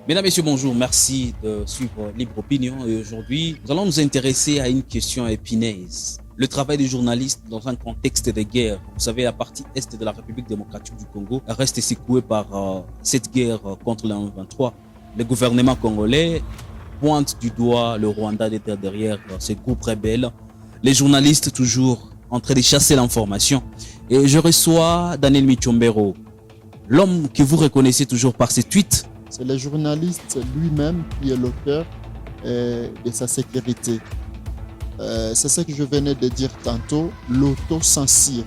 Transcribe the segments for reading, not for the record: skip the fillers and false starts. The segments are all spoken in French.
Mesdames, Messieurs, bonjour. Merci de suivre Libre Opinion. Et aujourd'hui, nous allons nous intéresser à une question épineuse. Le travail des journalistes dans un contexte de guerre. Vous savez, la partie est de la République démocratique du Congo reste secouée par cette guerre contre le M23. Le gouvernement congolais pointe du doigt le Rwanda d'être derrière ces groupes rebelles. Les journalistes toujours en train de chasser l'information. Et je reçois Daniel Michombero, l'homme que vous reconnaissez toujours par ses tweets. C'est le journaliste lui-même qui est l'auteur de sa sécurité. C'est ce que je venais de dire tantôt, l'autocensure.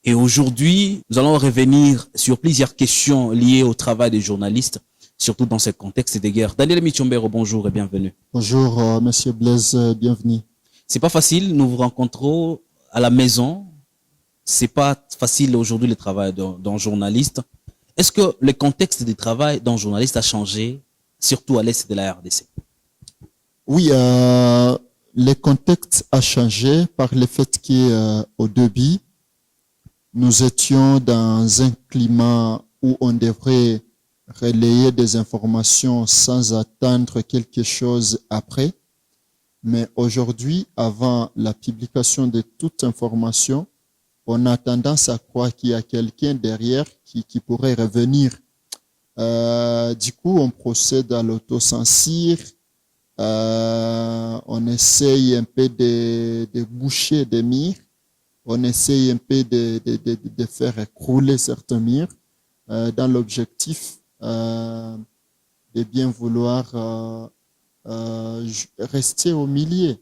Et aujourd'hui, nous allons revenir sur plusieurs questions liées au travail des journalistes, surtout dans ce contexte de guerre. Daniel Michombero, bonjour et bienvenue. Bonjour, Monsieur Blaise, bienvenue. C'est pas facile, nous vous rencontrons à la maison. C'est pas facile aujourd'hui le travail d'un journaliste. Est-ce que le contexte du travail d'un journaliste a changé, surtout à l'est de la RDC? Oui, le contexte a changé par le fait qu'au début, nous étions dans un climat où on devrait relayer des informations sans attendre quelque chose après. Mais aujourd'hui, avant la publication de toute information, on a tendance à croire qu'il y a quelqu'un derrière qui pourrait revenir. Du coup, on procède à l'autocensure. On essaye un peu de boucher des murs. On essaye un peu de faire écrouler certains murs dans l'objectif de bien vouloir rester au milieu.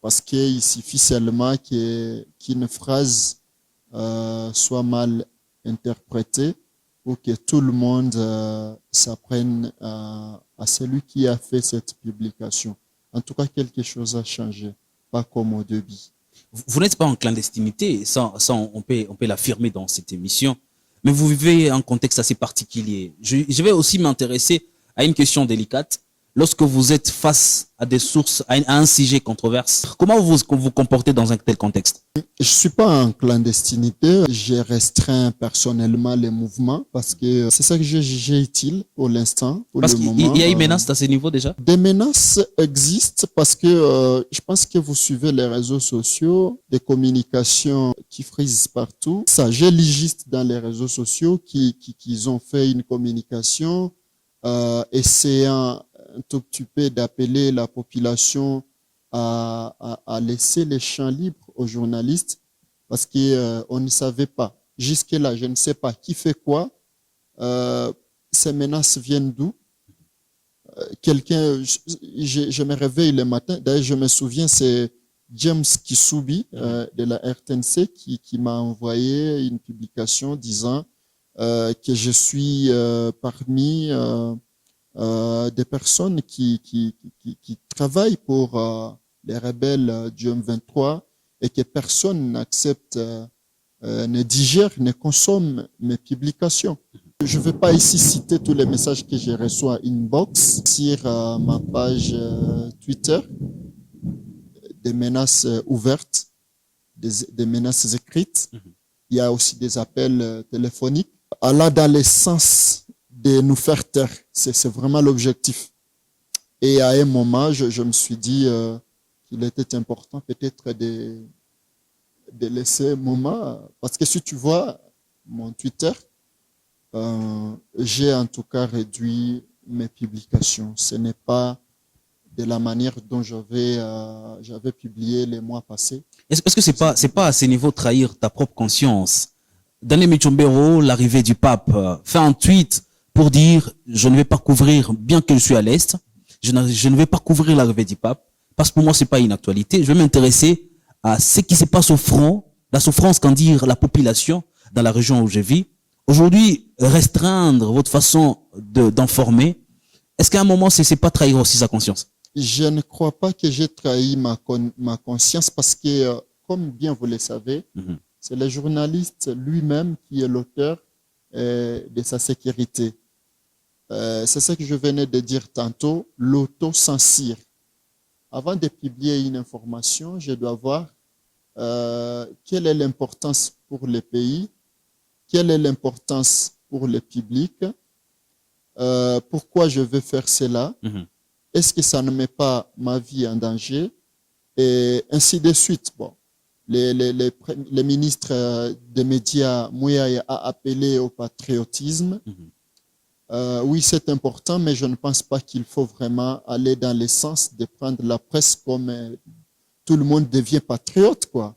Parce qu'il suffit seulement qu'une phrase soit mal interprétée pour que tout le monde s'apprenne à celui qui a fait cette publication. En tout cas, quelque chose a changé, pas comme au début. Vous n'êtes pas en clandestinité, ça on peut l'affirmer dans cette émission, mais vous vivez un contexte assez particulier. Je vais aussi m'intéresser à une question délicate. Lorsque vous êtes face à des sources, à un sujet controverse, comment vous vous comportez dans un tel contexte? Je suis pas en clandestinité. J'ai restreint personnellement les mouvements parce que c'est ça que j'ai jugé utile pour l'instant, pour Parce le qu'il moment. y a une menace à ce niveau déjà? Des menaces existent parce que je pense que vous suivez les réseaux sociaux, des communications qui frisent partout. Ça, j'ai lu juste dans les réseaux sociaux qui ont fait une communication essayant un tout petit peu d'appeler la population à laisser les champs libres aux journalistes parce qu'on ne savait pas. Jusque-là, je ne sais pas qui fait quoi. Ces menaces viennent d'où? Quelqu'un, je me réveille le matin. D'ailleurs, je me souviens, c'est James Kisubi de la RTNC qui m'a envoyé une publication disant que je suis parmi des personnes qui travaillent pour les rebelles du M23 et que personne n'accepte, ne digère, ne consomme mes publications. Je ne vais pas ici citer tous les messages que je reçois inbox sur ma page Twitter, des menaces ouvertes, des menaces écrites. Il y a aussi des appels téléphoniques. Allant dans le sens de nous faire taire. C'est vraiment l'objectif. Et à un moment, je me suis dit qu'il était important peut-être de laisser un moment. Parce que si tu vois mon Twitter, j'ai en tout cas réduit mes publications. Ce n'est pas de la manière dont j'avais publié les mois passés. Est-ce que c'est pas à ce niveau trahir ta propre conscience? Daniel Michombero, l'arrivée du pape, fait un tweet pour dire je ne vais pas couvrir, bien que je suis à l'Est, je ne vais pas couvrir l'arrivée du pape, parce que pour moi, c'est pas une actualité. Je vais m'intéresser à ce qui se passe au front, la souffrance qu'en dire la population dans la région où je vis. Aujourd'hui, restreindre votre façon d'informer, est-ce qu'à un moment, c'est pas trahir aussi sa conscience? Je ne crois pas que j'ai trahi ma conscience parce que, comme bien vous le savez, c'est le journaliste lui-même qui est l'auteur de sa sécurité. C'est ce que je venais de dire tantôt, l'autocensure. avant de publier une information, je dois voir quelle est l'importance pour le pays, quelle est l'importance pour le public, pourquoi je veux faire cela, est-ce que ça ne met pas ma vie en danger, et ainsi de suite. Bon, les ministres des médias, Mouya a appelé au patriotisme. Oui, c'est important, mais je ne pense pas qu'il faut vraiment aller dans le sens de prendre la presse comme tout le monde devient patriote, quoi.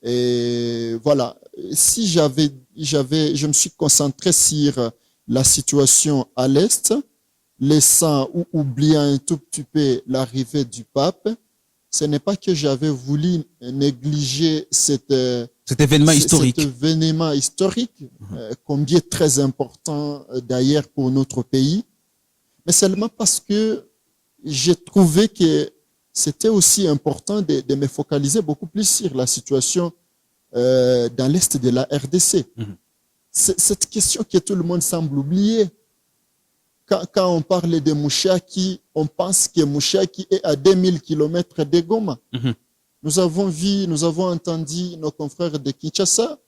Et voilà. Si je me suis concentré sur la situation à l'Est, laissant ou oubliant un tout petit peu l'arrivée du pape. Ce n'est pas que j'avais voulu négliger cet événement historique. Cet événement historique, combien très important d'ailleurs pour notre pays, mais seulement parce que j'ai trouvé que c'était aussi important de me focaliser beaucoup plus sur la situation dans l'Est de la RDC. Cette question que tout le monde semble oublier. Quand on parle de Mouchaki, on pense que Mouchaki est à 2000 km de Goma. Nous avons vu, nous avons entendu nos confrères de Kinshasa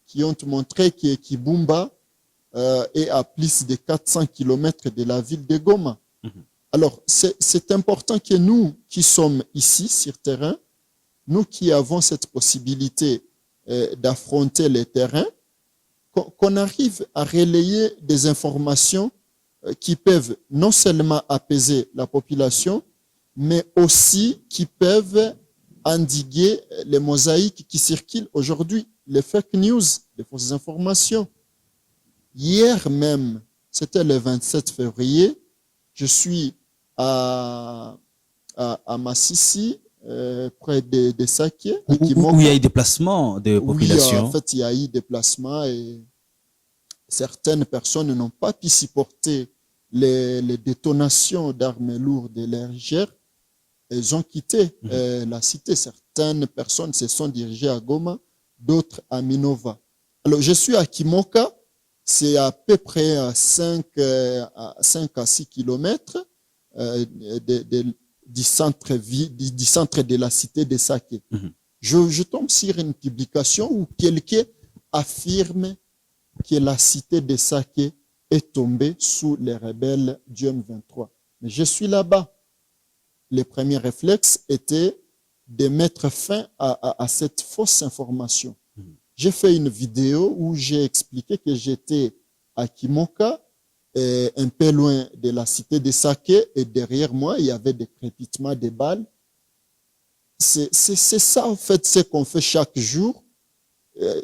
qui ont montré que Kibumba est à plus de 400 km de la ville de Goma. Alors, c'est important que nous qui sommes ici sur terrain, nous qui avons cette possibilité d'affronter les terrains, qu'on arrive à relayer des informations qui peuvent non seulement apaiser la population, mais aussi qui peuvent endiguer les mosaïques qui circulent aujourd'hui, les fake news, les fausses informations. Hier même, c'était le 27 février, je suis à Massissi, près de Saké. Où il y a eu des déplacements de population. Oui, en fait, il y a eu des déplacements et certaines personnes n'ont pas pu supporter les détonations d'armes lourdes et légères. Elles ont quitté la cité. Certaines personnes se sont dirigées à Goma, d'autres à Minova. Alors, je suis à Kimoka, c'est à peu près à 5 à 6 kilomètres du centre de la cité de Saké. Je tombe sur une publication où quelqu'un affirme que la cité de Saké est tombée sous les rebelles du M23. Mais je suis là-bas. Les premiers réflexes étaient de mettre fin à cette fausse information. J'ai fait une vidéo où j'ai expliqué que j'étais à Kimoka, un peu loin de la cité de Saké, et derrière moi, il y avait des crépitements de balles. C'est ça, en fait, ce qu'on fait chaque jour,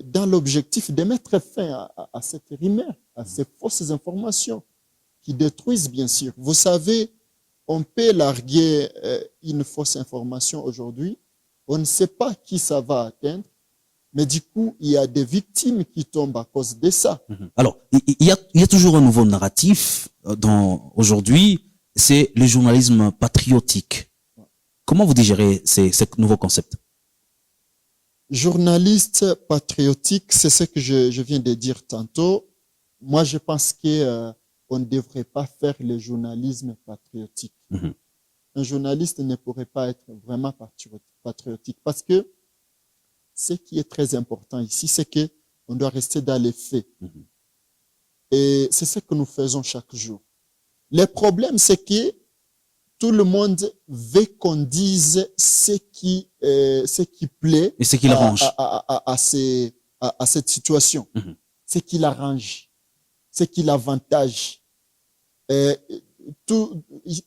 dans l'objectif de mettre fin à cette rumeur, à ces fausses informations qui détruisent, bien sûr. Vous savez, on peut larguer une fausse information aujourd'hui, on ne sait pas qui ça va atteindre, mais du coup, il y a des victimes qui tombent à cause de ça. Alors, il y a toujours un nouveau narratif aujourd'hui, c'est le journalisme patriotique. Comment vous digérez ces nouveaux concepts? Journaliste patriotique, c'est ce que je viens de dire tantôt. Moi, je pense que on ne devrait pas faire le journalisme patriotique. Un journaliste ne pourrait pas être vraiment patriotique parce que ce qui est très important ici, c'est que on doit rester dans les faits. Et c'est ce que nous faisons chaque jour. Le problème, c'est que tout le monde veut qu'on dise ce qui plaît et ce qui l'arrange à cette situation, ce qui l'arrange, ce qui l'avantage.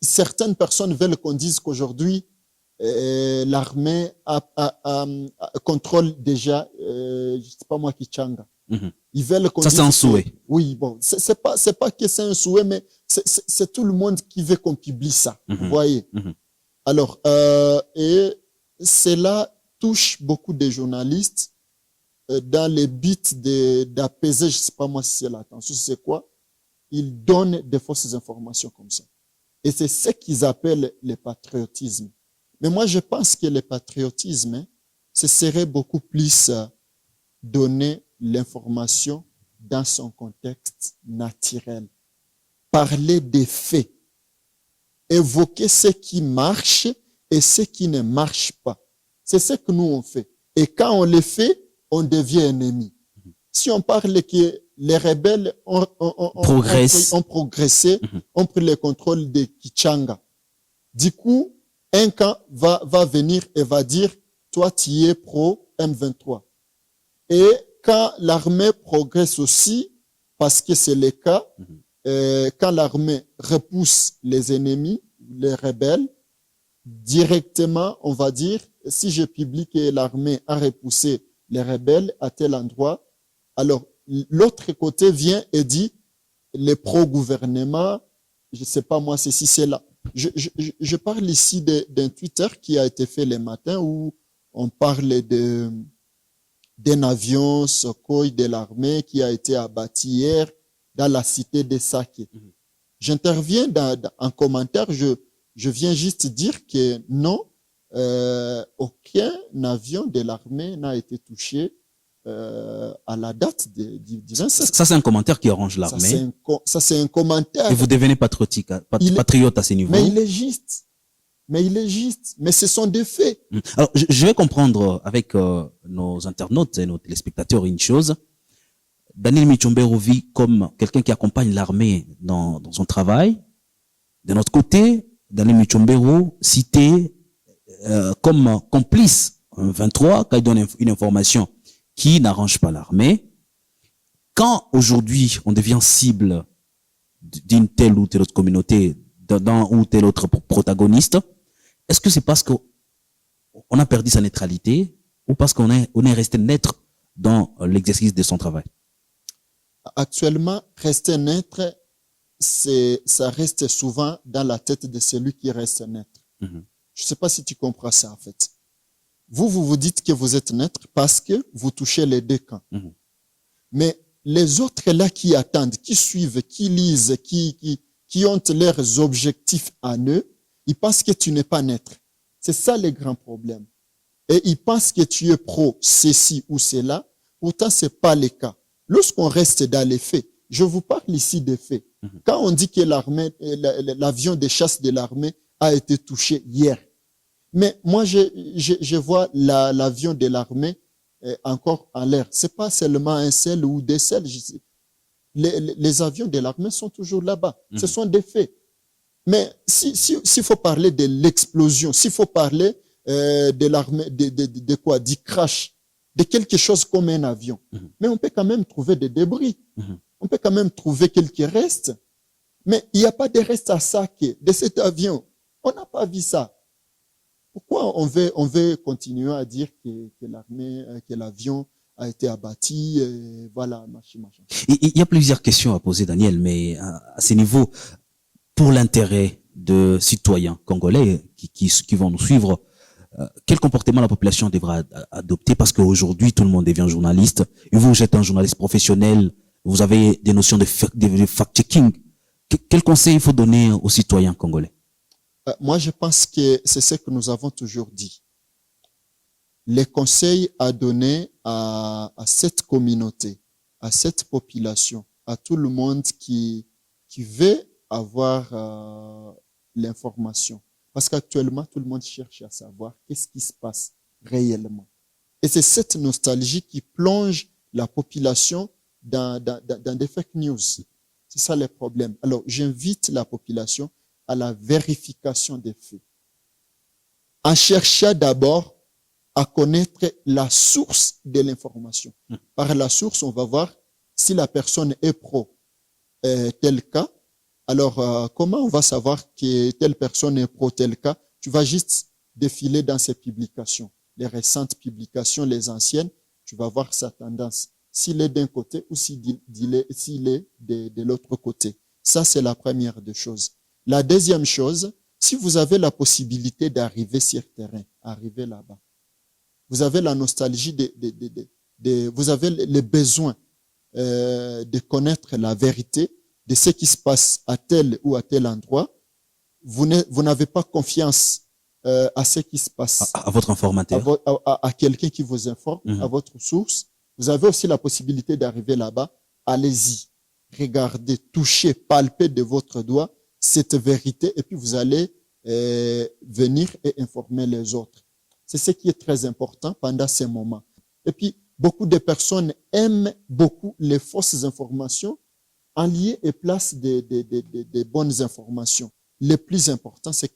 Certaines personnes veulent qu'on dise qu'aujourd'hui, l'armée contrôle déjà, je sais pas moi, Kichanga. Ils veulent qu'on ça, c'est un souhait. Oui, bon, c'est pas que c'est un souhait, mais c'est tout le monde qui veut qu'on publie ça. Vous voyez? Alors, et cela touche beaucoup de journalistes dans le but d'apaiser, je sais pas moi si c'est l'attention, c'est quoi? Ils donnent des fausses informations comme ça. Et c'est ce qu'ils appellent le patriotisme. Mais moi, je pense que le patriotisme, ce serait beaucoup plus donner l'information dans son contexte naturel. Parler des faits. Évoquer ce qui marche et ce qui ne marche pas. C'est ce que nous on fait. Et quand on le fait, on devient ennemi. Si on parle que les rebelles ont progressé, ont pris le contrôle de Kichanga, du coup, un camp va venir et va dire, toi, tu es pro M23. Et quand l'armée progresse aussi, parce que c'est le cas, quand l'armée repousse les ennemis, les rebelles, directement, on va dire, si je publie que l'armée a repoussé les rebelles à tel endroit, alors l'autre côté vient et dit, les pro-gouvernement, je sais pas moi, ceci, c'est là. Je parle ici d'un Twitter qui a été fait le matin où on parle d'un avion Sukhoi de l'armée qui a été abattu hier dans la cité de Saké. J'interviens en commentaire, je viens juste dire que non, aucun avion de l'armée n'a été touché à la date du 27. Ça, c'est un commentaire qui arrange l'armée. Ça, c'est un commentaire. Et vous devenez patriote à ce niveau. Mais il est juste. Mais ce sont des faits. Alors, je vais comprendre avec nos internautes et nos téléspectateurs une chose. Daniel Michombero vit comme quelqu'un qui accompagne l'armée dans son travail. De notre côté, Daniel Michombero cité comme complice un 23 quand il donne une information qui n'arrange pas l'armée. Quand aujourd'hui on devient cible d'une telle ou telle autre communauté, d'un ou tel autre protagoniste, est-ce que c'est parce qu'on a perdu sa neutralité ou parce qu'on est resté neutre dans l'exercice de son travail? Actuellement, rester neutre, ça reste souvent dans la tête de celui qui reste neutre. Je ne sais pas si tu comprends ça en fait. Vous dites que vous êtes neutre parce que vous touchez les deux camps. Mais les autres là qui attendent, qui suivent, qui lisent, qui ont leurs objectifs à eux, ils pensent que tu n'es pas neutre. C'est ça le grand problème. Et ils pensent que tu es pro ceci ou cela. Pourtant, c'est pas le cas. Lorsqu'on reste dans les faits, je vous parle ici des faits. Quand on dit que l'avion de chasse de l'armée a été touché hier, mais moi, je vois l'avion de l'armée encore en l'air. C'est pas seulement un seul ou des seuls. Les avions de l'armée sont toujours là-bas. Ce sont des faits. Mais s'il faut parler de l'explosion, s'il faut parler de l'armée, de quoi, du crash, de quelque chose comme un avion, mais on peut quand même trouver des débris. On peut quand même trouver quelques restes. Mais il n'y a pas de restes à saquer de cet avion. On n'a pas vu ça. Pourquoi on veut continuer à dire que l'armée, que l'avion a été abattu, voilà, machin. Il y a plusieurs questions à poser, Daniel, mais à ce niveau, pour l'intérêt de citoyens congolais qui vont nous suivre, quel comportement la population devra adopter? Parce qu'aujourd'hui, tout le monde devient journaliste. Et vous êtes un journaliste professionnel, vous avez des notions de fact-checking. Quel conseil il faut donner aux citoyens congolais? Moi, je pense que c'est ce que nous avons toujours dit. Les conseils à donner à cette communauté, à cette population, à tout le monde qui veut avoir l'information. Parce qu'actuellement, tout le monde cherche à savoir qu'est-ce qui se passe réellement. Et c'est cette nostalgie qui plonge la population dans des fake news. C'est ça le problème. Alors, j'invite la population à la vérification des faits. En cherchant d'abord à connaître la source de l'information. Par la source, on va voir si la personne est pro tel cas. Alors, comment on va savoir que telle personne est pro tel cas? Tu vas juste défiler dans ses publications, les récentes publications, les anciennes, tu vas voir sa tendance. S'il est d'un côté ou s'il est de l'autre côté. Ça, c'est la première des choses. La deuxième chose, si vous avez la possibilité d'arriver sur terrain, arriver là-bas, vous avez la nostalgie vous avez les besoins de connaître la vérité de ce qui se passe à tel ou à tel endroit. Vous n'avez pas confiance à ce qui se passe. À votre informateur. À quelqu'un qui vous informe, à votre source. Vous avez aussi la possibilité d'arriver là-bas. Allez-y. Regardez, touchez, palpez de votre doigt cette vérité et puis vous allez venir et informer les autres. C'est ce qui est très important pendant ces moments. Et puis, beaucoup de personnes aiment beaucoup les fausses informations en lieu et place des bonnes informations. Le plus important, c'est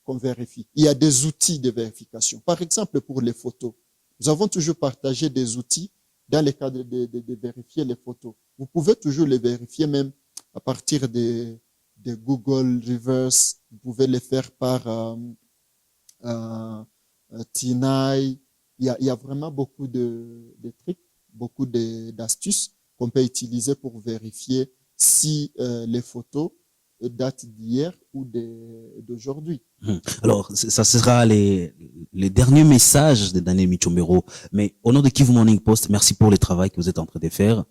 qu'on vérifie. Il y a des outils de vérification. Par exemple, pour les photos. Nous avons toujours partagé des outils dans le cadre de vérifier les photos. Vous pouvez toujours les vérifier même à partir de Google Reverse. Vous pouvez les faire par Tinai. Il y a vraiment beaucoup de trucs, beaucoup d'astuces qu'on peut utiliser pour vérifier si les photos datent d'hier ou d'aujourd'hui. Alors, ça sera les derniers messages de Daniel Michombero. Mais au nom de Kivu Morning Post, merci pour le travail que vous êtes en train de faire.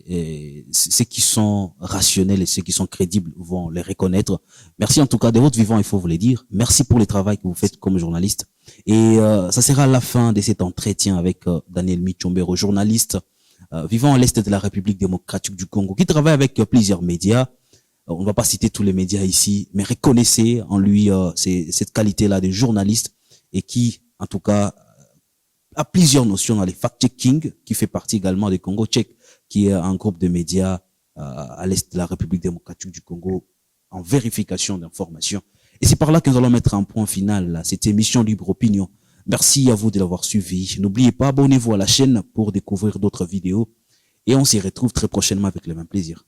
Et ceux qui sont rationnels et ceux qui sont crédibles vont les reconnaître. Merci en tout cas de votre vivant, il faut vous le dire. Merci pour le travail que vous faites comme journaliste. Et ça sera la fin de cet entretien avec Daniel Michombero, journaliste vivant à l'est de la République démocratique du Congo, qui travaille avec plusieurs médias. On ne va pas citer tous les médias ici, mais reconnaissez en lui cette qualité-là de journaliste et qui, en tout cas, a plusieurs notions dans les fact-checking, qui fait partie également des Congo Check, qui est un groupe de médias à l'est de la République démocratique du Congo en vérification d'informations. Et c'est par là que nous allons mettre un point final à cette émission Libre Opinion. Merci à vous de l'avoir suivi. N'oubliez pas, abonnez-vous à la chaîne pour découvrir d'autres vidéos et on s'y retrouve très prochainement avec le même plaisir.